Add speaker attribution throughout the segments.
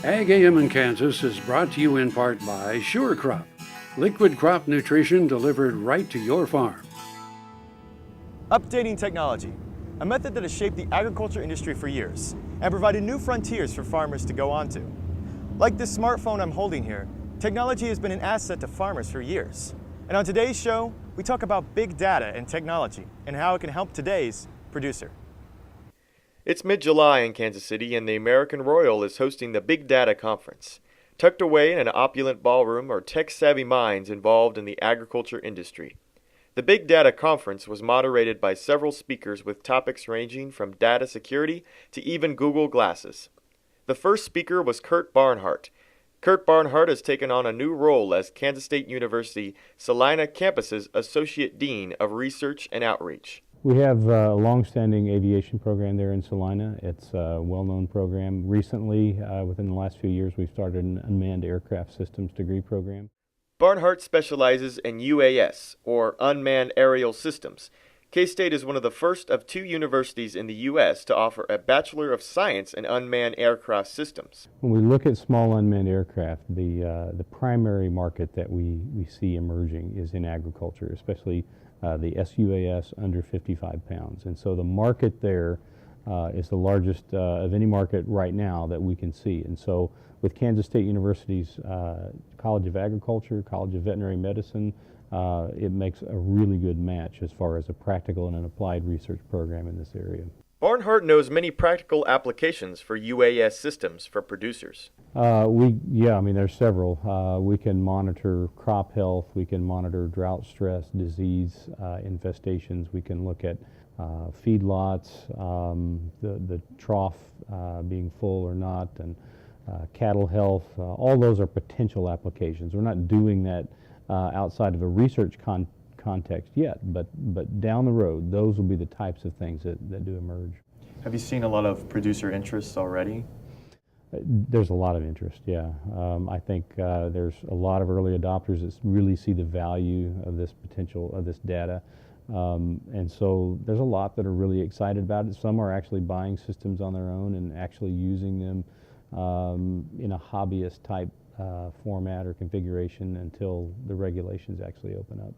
Speaker 1: Ag AM in Kansas is brought to you in part by Sure Crop, liquid crop nutrition delivered right to your farm.
Speaker 2: Updating technology, a method that has shaped the agriculture industry for years and provided new frontiers for farmers to go on to. Like this smartphone I'm holding here, technology has been an asset to farmers for years. And on today's show, we talk about big data and technology and how it can help today's producer.
Speaker 3: It's mid-July in Kansas City, and the American Royal is hosting the Big Data Conference. Tucked away in an opulent ballroom are tech-savvy minds involved in the agriculture industry. The Big Data Conference was moderated by several speakers with topics ranging from data security to even Google Glasses. The first speaker was Kurt Barnhart. Kurt Barnhart has taken on a new role as Kansas State University Salina Campus's Associate Dean of Research and Outreach.
Speaker 4: We have a long-standing aviation program there in Salina. It's a well-known program. Recently, within the last few years, we've started an unmanned aircraft systems degree program.
Speaker 3: Barnhart specializes in UAS, or Unmanned Aerial Systems. K-State is one of the first of 2 universities in the U.S. to offer a Bachelor of Science in Unmanned Aircraft Systems.
Speaker 4: When we look at small unmanned aircraft, the primary market that we see emerging is in agriculture, especially the SUAS under 55 pounds. And so the market there is the largest of any market right now that we can see. And so with Kansas State University's College of Agriculture, College of Veterinary Medicine, it makes a really good match as far as a practical and an applied research program in this area.
Speaker 3: Barnhart knows many practical applications for UAS systems for producers.
Speaker 4: There's several. We can monitor crop health, we can monitor drought stress, disease infestations, we can look at feedlots, the trough being full or not, and cattle health. All those are potential applications. We're not doing that outside of a research context yet, but down the road, those will be the types of things that do emerge.
Speaker 2: Have you seen a lot of producer interests already?
Speaker 4: There's a lot of interest, yeah. I think there's a lot of early adopters that really see the value of this potential, of this data. And so there's a lot that are really excited about it. Some are actually buying systems on their own and actually using them in a hobbyist type format or configuration until the regulations actually open up.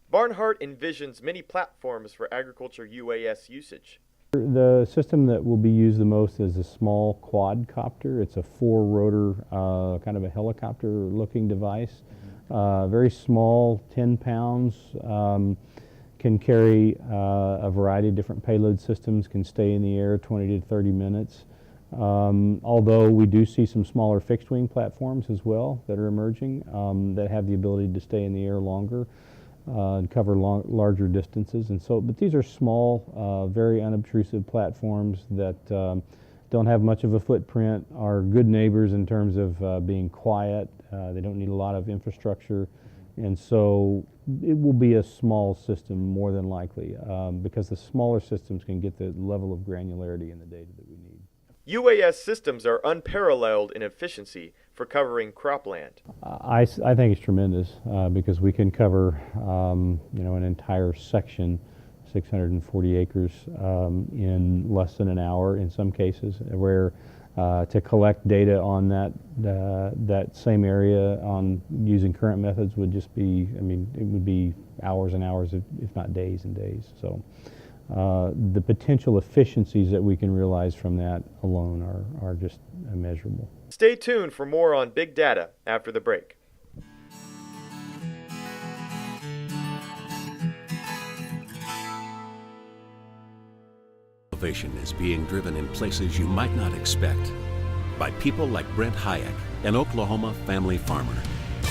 Speaker 3: Barnhart envisions many platforms for agriculture UAS usage.
Speaker 4: The system that will be used the most is a small quadcopter. It's a 4-rotor, kind of a helicopter-looking device. Very small, 10 pounds, can carry a variety of different payload systems, can stay in the air 20 to 30 minutes. Although we do see some smaller fixed-wing platforms as well that are emerging that have the ability to stay in the air longer. And cover larger distances, and so. But these are small, very unobtrusive platforms that don't have much of a footprint. Are good neighbors in terms of being quiet. They don't need a lot of infrastructure, and so it will be a small system more than likely, because the smaller systems can get the level of granularity in the data that we need.
Speaker 3: UAS systems are unparalleled in efficiency for covering cropland.
Speaker 4: I think it's tremendous because we can cover an entire section, 640 acres, in less than an hour in some cases, where to collect data on that same area on using current methods would just be, it would be hours and hours, if not days and days. So the potential efficiencies that we can realize from that alone are just immeasurable.
Speaker 3: Stay tuned for more on big data after the break.
Speaker 5: Innovation is being driven in places you might not expect by people like Brent Hayek, an Oklahoma family farmer,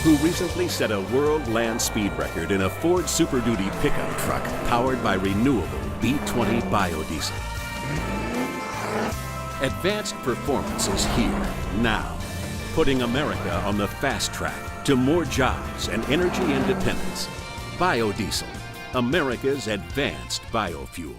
Speaker 5: who recently set a world land speed record in a Ford Super Duty pickup truck powered by renewable B20 biodiesel. Advanced performance is here, now, putting America on the fast track to more jobs and energy independence. Biodiesel, America's advanced biofuel.